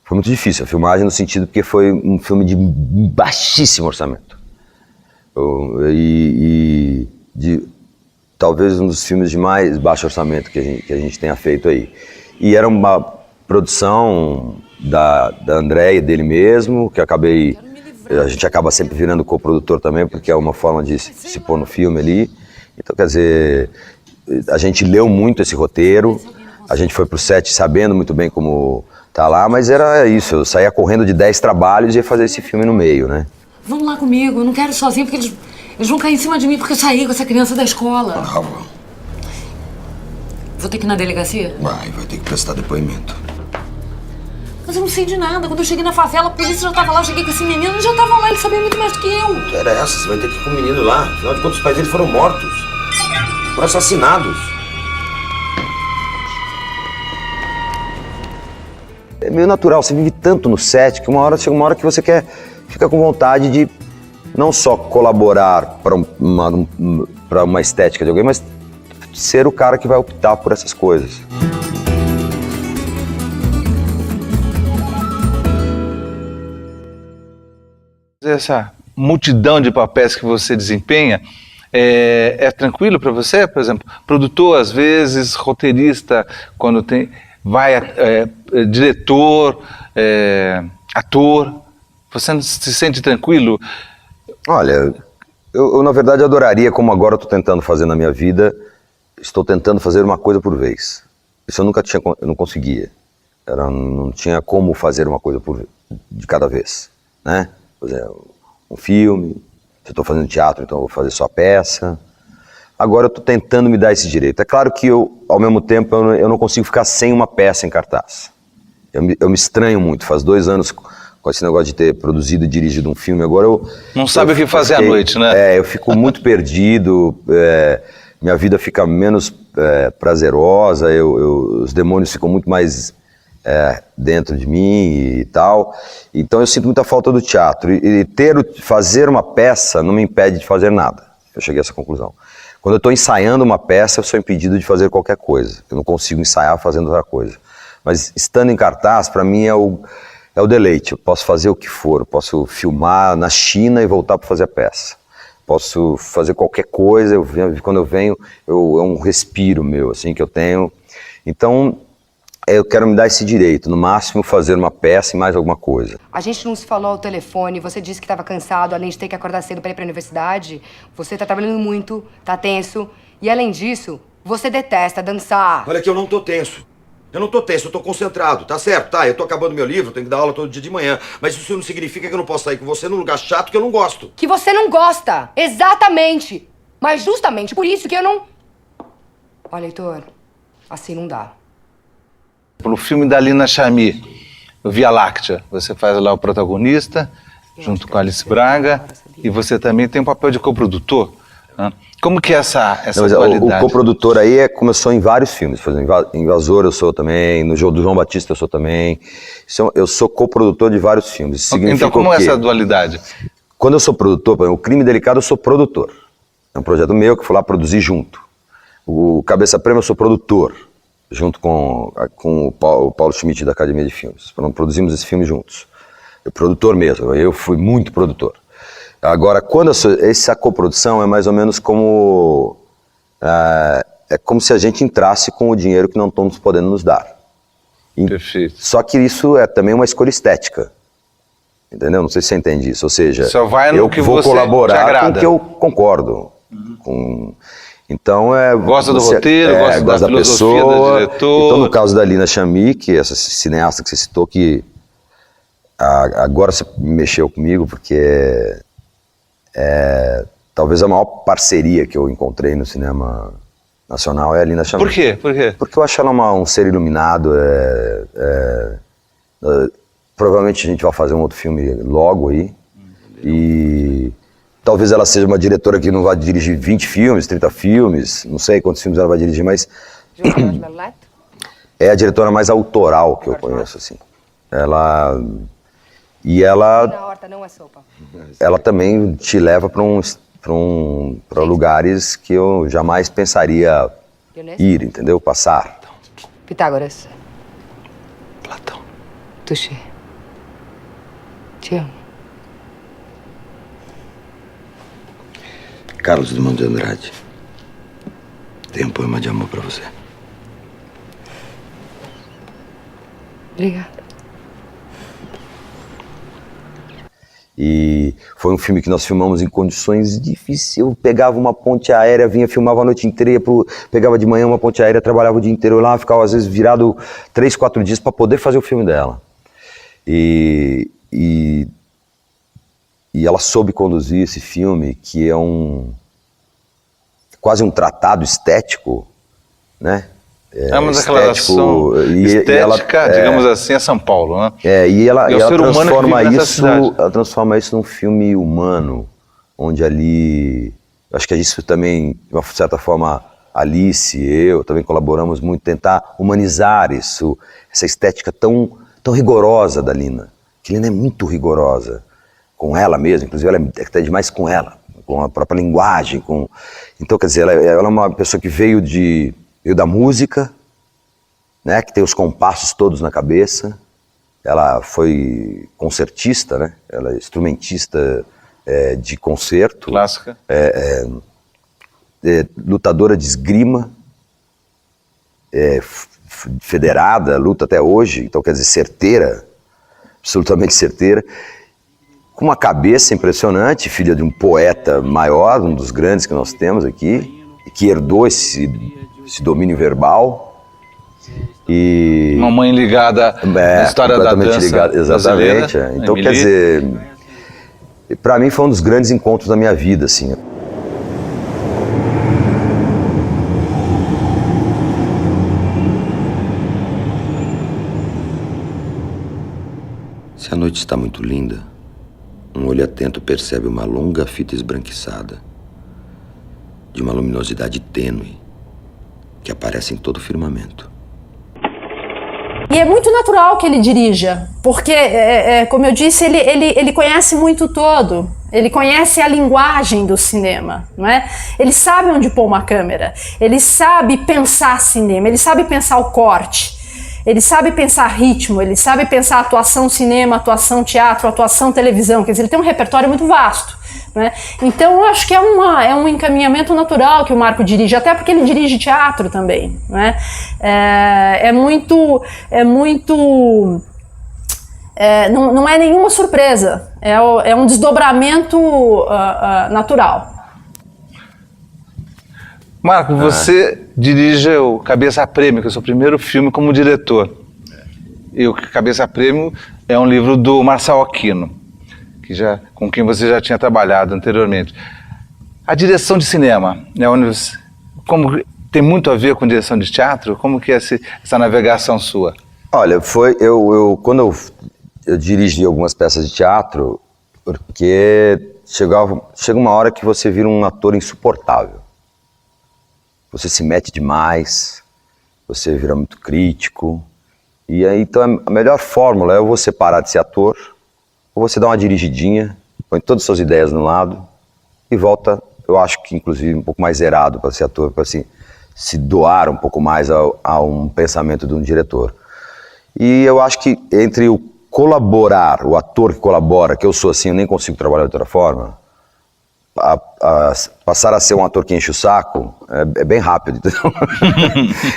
foi muito difícil a filmagem no sentido porque foi um filme de baixíssimo orçamento. Talvez um dos filmes de mais baixo orçamento que a gente tenha feito aí. E era uma produção da André e dele mesmo, que a gente acaba sempre virando coprodutor também, porque é uma forma de se pôr no filme ali. Então, quer dizer, a gente leu muito esse roteiro, a gente foi pro set sabendo muito bem como tá lá, mas era isso, eu saía correndo de 10 trabalhos e ia fazer esse filme no meio, né? Vamos lá comigo, eu não quero ir sozinho, porque eles vão cair em cima de mim porque eu saí com essa criança da escola. Vou ter que ir na delegacia? Vai ter que prestar depoimento. Mas eu não sei de nada. Quando eu cheguei na favela, a polícia já tava lá. Eu cheguei com esse menino, eles já estavam lá. Eles sabiam muito mais do que eu. Que era essa? Você vai ter que ir com o menino lá. Afinal de contas, os pais dele foram mortos. Foram assassinados. É meio natural, você vive tanto no set que chega uma hora que você fica com vontade de não só colaborar para uma estética de alguém, mas ser o cara que vai optar por essas coisas. Essa multidão de papéis que você desempenha é tranquilo para você? Por exemplo, produtor às vezes, roteirista quando diretor, ator. Você não se sente tranquilo? Olha, eu na verdade adoraria, como agora eu estou tentando fazer na minha vida. Estou tentando fazer uma coisa por vez. Isso eu não conseguia. Não tinha como fazer uma coisa de cada vez, né? Por exemplo, um filme, se eu estou fazendo teatro, então eu vou fazer só peça. Agora eu estou tentando me dar esse direito. É claro que ao mesmo tempo, eu não consigo ficar sem uma peça em cartaz. Eu me estranho muito. Faz 2 anos com esse negócio de ter produzido e dirigido um filme. Agora não sabe o que fazer à noite, né? Eu fico muito perdido. Minha vida fica menos prazerosa, os demônios ficam muito mais dentro de mim e tal. Então eu sinto muita falta do teatro. E fazer uma peça não me impede de fazer nada. Eu cheguei a essa conclusão. Quando eu estou ensaiando uma peça, eu sou impedido de fazer qualquer coisa. Eu não consigo ensaiar fazendo outra coisa. Mas estando em cartaz, para mim é o deleite. Eu posso fazer o que for. Eu posso filmar na China e voltar para fazer a peça. Posso fazer qualquer coisa, quando eu venho, é um respiro meu, assim, que eu tenho. Então, eu quero me dar esse direito, no máximo fazer uma peça e mais alguma coisa. A gente não se falou ao telefone, você disse que estava cansado, além de ter que acordar cedo para ir para a universidade. Você tá trabalhando muito, tá tenso, e além disso, você detesta dançar. Olha que eu não tô tenso. Eu não tô tenso, eu tô concentrado, tá certo? Tá, eu tô acabando meu livro, tenho que dar aula todo dia de manhã. Mas isso não significa que eu não posso sair com você num lugar chato que eu não gosto. Que você não gosta, exatamente. Mas justamente por isso que eu não... Olha, Heitor, assim não dá. No filme da Lina Chami, Via Láctea, você faz lá o protagonista, junto com a Alice Braga, e você também tem um papel de coprodutor. Como que é essa qualidade? O coprodutor aí começou em vários filmes. Por exemplo, Invasor eu sou também, no jogo do João Batista eu sou também. Eu sou coprodutor de vários filmes. Então como é essa dualidade? Quando eu sou produtor, por exemplo, o Crime Delicado eu sou produtor. É um projeto meu que eu fui lá produzir junto. O Cabeça Prêmio eu sou produtor, junto com o Paulo Schmidt da Academia de Filmes. Produzimos esse filme juntos. Eu produtor mesmo, eu fui muito produtor. Agora, essa coprodução é mais ou menos como... é como se a gente entrasse com o dinheiro que não estamos podendo nos dar. Perfeito. Só que isso é também uma escolha estética. Entendeu? Não sei se você entende isso. Ou seja, só vai no eu que vou você te colaborar agrada. com o que eu concordo. Com... Então gosta do roteiro, gosta da filosofia do diretor. Então, no caso da Lina Chamy, que é essa cineasta que você citou, que agora você mexeu comigo, porque talvez a maior parceria que eu encontrei no cinema nacional é a Lina Chamy. Por quê? Por quê? Porque eu acho ela um ser iluminado. Provavelmente a gente vai fazer um outro filme logo aí. E talvez ela seja uma diretora que não vai dirigir 20 filmes, 30 filmes, não sei quantos filmes ela vai dirigir, mas é a diretora mais autoral que eu conheço, assim. Ela também te leva para lugares que eu jamais pensaria ir, entendeu? Passar. Pitágoras. Platão. Touché. Te amo. Carlos Drummond de Andrade. Tem um poema de amor pra você. Obrigada. E foi um filme que nós filmamos em condições difíceis. Eu pegava uma ponte aérea, vinha, filmava a noite inteira, pegava de manhã uma ponte aérea, trabalhava o dia inteiro lá, ficava às vezes virado 3, 4 dias para poder fazer o filme dela. E ela soube conduzir esse filme, que é quase um tratado estético, né? É uma declaração estética, digamos assim, é São Paulo, né? E ela transforma ela transforma isso num filme humano, onde ali, acho que isso também, de uma certa forma, Alice e eu também colaboramos muito, tentar humanizar isso, essa estética tão rigorosa da Lina, que Lina é muito rigorosa com ela mesma, inclusive ela é até demais com ela, com a própria linguagem, então quer dizer, ela é uma pessoa que veio da música, né, que tem os compassos todos na cabeça. Ela foi concertista, né? Ela é instrumentista de concerto. Clássica. Lutadora de esgrima, federada, luta até hoje, então quer dizer, certeira, absolutamente certeira, com uma cabeça impressionante, filha de um poeta maior, um dos grandes que nós temos aqui, que herdou esse domínio verbal. E uma mãe ligada à história da dança ligada, exatamente. Então, quer dizer, para mim foi um dos grandes encontros da minha vida, assim. Se a noite está muito linda, um olho atento percebe uma longa fita esbranquiçada, de uma luminosidade tênue, que aparece em todo o firmamento. E é muito natural que ele dirija, porque, como eu disse, ele conhece muito todo. Ele conhece a linguagem do cinema, não é? Ele sabe onde pôr uma câmera, ele sabe pensar cinema, ele sabe pensar o corte, ele sabe pensar ritmo, ele sabe pensar atuação cinema, atuação teatro, atuação televisão, quer dizer, ele tem um repertório muito vasto, né? Então eu acho que é um encaminhamento natural que o Marco dirige, até porque ele dirige teatro também, né? Não é nenhuma surpresa, é um desdobramento natural. Marco, você dirige o Cabeça a Prêmio, que é o seu primeiro filme como diretor. E o Cabeça a Prêmio é um livro do Marçal Aquino, com quem você já tinha trabalhado anteriormente. A direção de cinema, né, como tem muito a ver com direção de teatro? Como que é essa navegação sua? Olha, quando eu dirigi algumas peças de teatro, porque chega uma hora que você vira um ator insuportável. Você se mete demais, você vira muito crítico. E aí, então, a melhor fórmula é ou você parar de ser ator, ou você dá uma dirigidinha, põe todas as suas ideias no lado e volta, eu acho que inclusive um pouco mais zerado para ser ator, para assim, se doar um pouco mais a um pensamento de um diretor. E eu acho que entre o colaborar, o ator que colabora, que eu sou assim, eu nem consigo trabalhar de outra forma, passar a ser um ator que enche o saco é bem rápido, entendeu?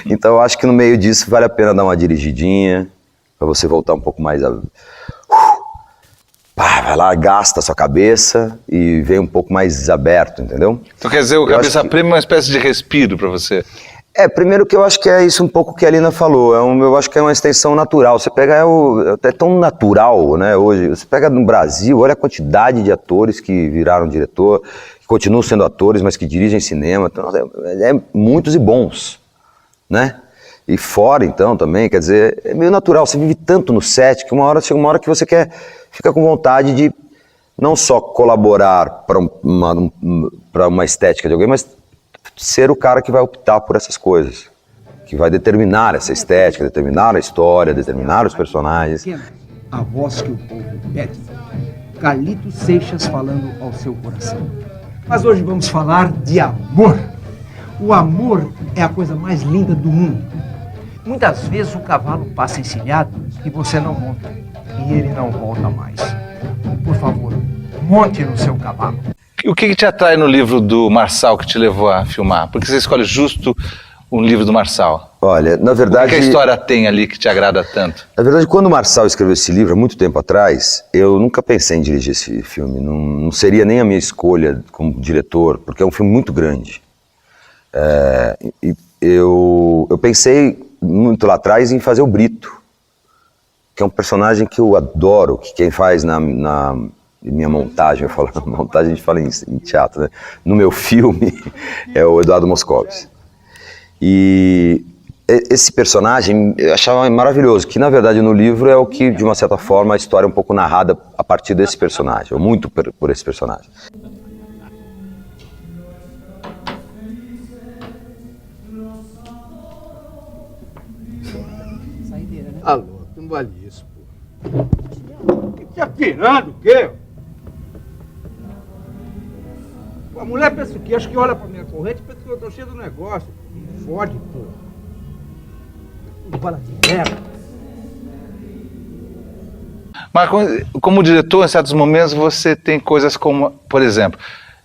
Então eu acho que no meio disso vale a pena dar uma dirigidinha, para você voltar um pouco mais vai lá, gasta a sua cabeça e vem um pouco mais aberto, entendeu? Então quer dizer, o Cabeça Prêmio é uma espécie de respiro para você? Primeiro que eu acho que é isso um pouco que a Lina falou, eu acho que é uma extensão natural. Você pega, é tão natural, né, hoje, você pega no Brasil, olha a quantidade de atores que viraram diretor, que continuam sendo atores, mas que dirigem cinema, então, muitos e bons, né? E fora, então, também, quer dizer, é meio natural, você vive tanto no set que chega uma hora que você fica com vontade de não só colaborar para uma estética de alguém, mas ser o cara que vai optar por essas coisas, que vai determinar essa estética, determinar a história, determinar os personagens. A voz que o povo pede. Carlito Seixas falando ao seu coração. Mas hoje vamos falar de amor. O amor é a coisa mais linda do mundo. Muitas vezes o cavalo passa encilhado e você não monta. E ele não volta mais. Por favor, monte no seu cavalo. E o que te atrai no livro do Marçal que te levou a filmar? Por que você escolhe justo um livro do Marçal? Olha, na verdade... O que a história tem ali que te agrada tanto? Na verdade, quando o Marçal escreveu esse livro, há muito tempo atrás, eu nunca pensei em dirigir esse filme. Não seria nem a minha escolha como diretor, porque é um filme muito grande. Eu pensei muito lá atrás em fazer o Brito, que é um personagem que eu adoro, que quem faz na minha montagem, eu falo, montagem a gente fala em teatro, né? No meu filme é o Eduardo Moscovis. E esse personagem eu achava maravilhoso, que na verdade no livro é o que, de uma certa forma, a história é um pouco narrada a partir desse personagem, ou muito por esse personagem. Alô, não vale isso, pô. Que te atirando, o quê? Pô, a mulher pensa o quê? Acho que olha pra minha corrente e pensa que eu tô cheio do negócio. Não fode, pô. Tudo bala de merda. Mas como diretor, em certos momentos você tem coisas como, por exemplo,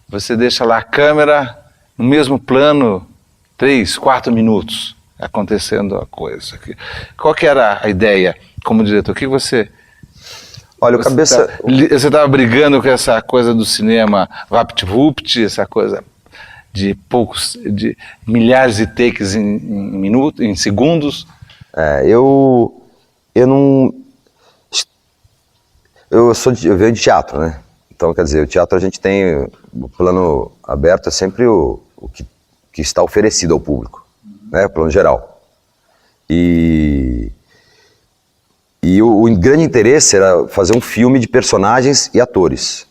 você deixa lá a câmera no mesmo plano 3, 4 minutos acontecendo a coisa. Qual que era a ideia como diretor? O que você... Olha, o Cabeça... Você estava brigando com essa coisa do cinema vapt-vupt, essa coisa de milhares de takes em minutos, em segundos? Eu não... Eu venho de teatro, né? Então, quer dizer, o teatro a gente tem... O plano aberto é sempre o que está oferecido ao público, né? O plano geral. E o grande interesse era fazer um filme de personagens e atores.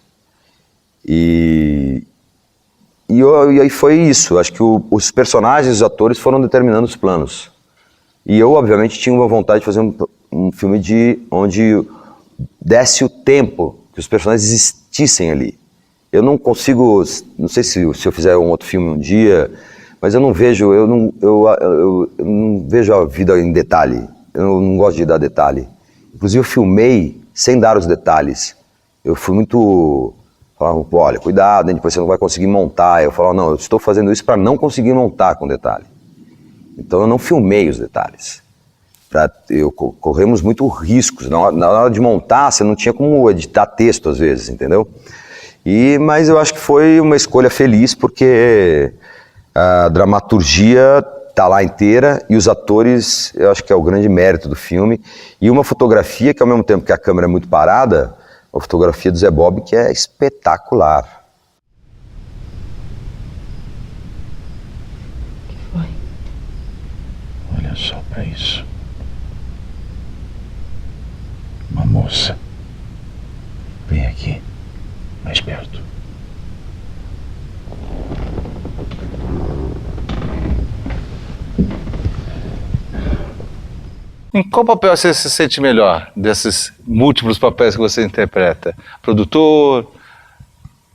E aí foi isso. Acho que os personagens e os atores foram determinando os planos. E eu, obviamente, tinha uma vontade de fazer um filme onde desse o tempo que os personagens existissem ali. Eu não consigo, não sei se eu fizer um outro filme um dia, mas eu não vejo a vida em detalhe. Eu não gosto de dar detalhe. Inclusive eu filmei sem dar os detalhes. Eu fui muito... Falava, olha, cuidado, hein, depois você não vai conseguir montar. Eu falava, não, eu estou fazendo isso para não conseguir montar com detalhe. Então eu não filmei os detalhes. Corremos muito riscos. Na hora de montar, você não tinha como editar texto às vezes, entendeu? Mas eu acho que foi uma escolha feliz, porque a dramaturgia está lá inteira e os atores, eu acho que é o grande mérito do filme. E uma fotografia que, ao mesmo tempo que a câmera é muito parada, a fotografia do Zé Bob, que é espetacular. O que foi? Olha só para isso. Uma moça. Vem aqui, mais perto. Em qual papel você se sente melhor desses múltiplos papéis que você interpreta? Produtor,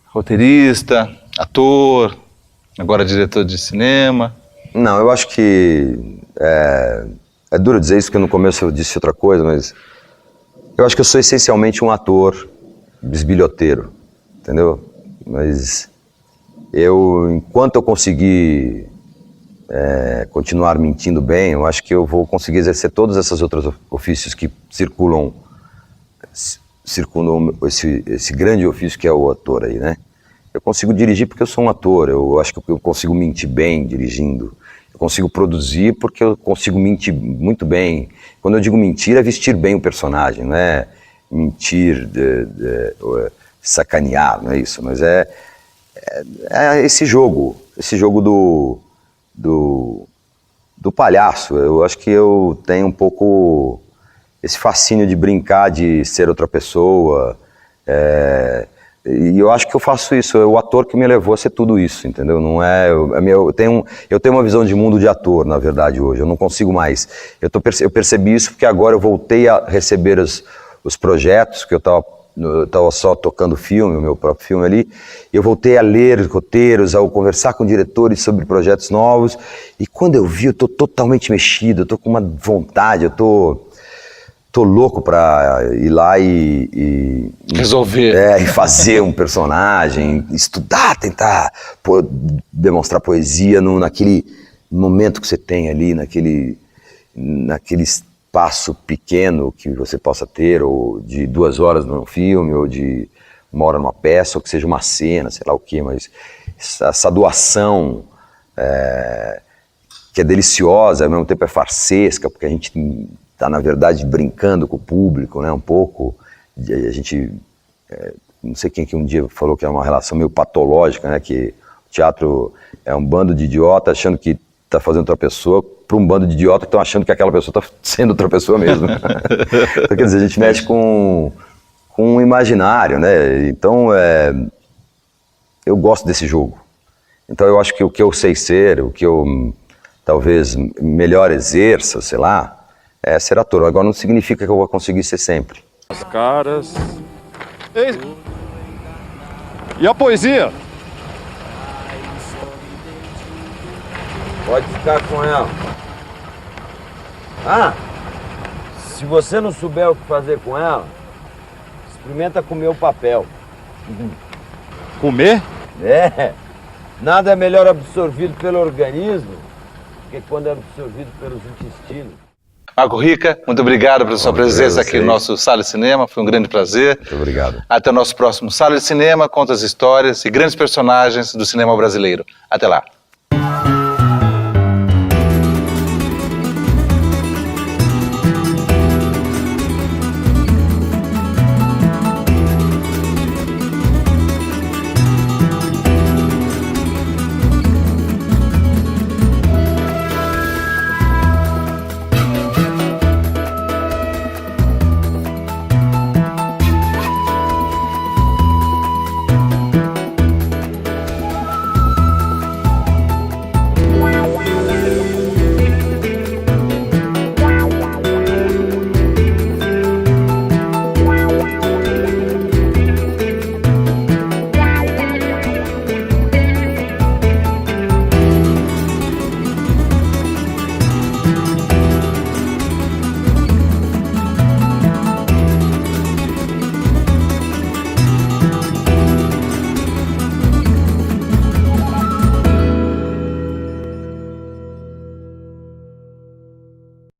roteirista, ator, agora diretor de cinema? Não, eu acho que é duro dizer isso, porque no começo eu disse outra coisa, mas eu acho que eu sou essencialmente um ator bisbilhoteiro, entendeu? Mas enquanto eu conseguir continuar mentindo bem, eu acho que eu vou conseguir exercer todos esses outros ofícios que circulam circundam esse grande ofício que é o ator aí, né? Eu consigo dirigir porque eu sou um ator, eu acho que eu consigo mentir bem dirigindo. Eu consigo produzir porque eu consigo mentir muito bem. Quando eu digo mentir, é vestir bem o personagem, não é mentir, sacanear, não é isso, mas é esse jogo do palhaço. Eu acho que eu tenho um pouco esse fascínio de brincar, de ser outra pessoa, e eu acho que eu faço isso. É o ator que me levou a ser tudo isso, entendeu? Não é, eu tenho uma visão de mundo de ator, na verdade, hoje. Eu não consigo mais. Eu percebi isso porque agora eu voltei a receber os projetos, que eu estava só tocando filme, o meu próprio filme ali. Eu voltei a ler roteiros, a conversar com diretores sobre projetos novos. E quando eu vi, eu estou totalmente mexido, eu estou com uma vontade, eu estou louco para ir lá e resolver. E fazer um personagem, estudar, tentar demonstrar poesia naquele momento que você tem ali, naquele espaço pequeno que você possa ter, ou de 2 horas num filme, ou de 1 hora numa peça, ou que seja uma cena, sei lá o quê, mas essa doação que é deliciosa, ao mesmo tempo é farsesca, porque a gente está, na verdade, brincando com o público, né, um pouco. A gente, não sei quem que um dia falou que é uma relação meio patológica, né, que o teatro é um bando de idiota achando que está fazendo outra pessoa, para um bando de idiota que estão achando que aquela pessoa está sendo outra pessoa mesmo. Então, quer dizer, a gente mexe com um imaginário, né, então eu gosto desse jogo. Então eu acho que o que eu sei ser, o que eu talvez melhor exerça, sei lá, é ser ator. Agora não significa que eu vou conseguir ser sempre. As caras... Ei. E a poesia? Pode ficar com ela. Se você não souber o que fazer com ela, experimenta comer o papel. Comer? Nada é melhor absorvido pelo organismo do que quando é absorvido pelos intestinos. Marco Rica, muito obrigado pela sua presença aqui no nosso Sala de Cinema, foi um grande prazer. Muito obrigado. Até o nosso próximo Sala de Cinema, conta as histórias e grandes personagens do cinema brasileiro. Até lá.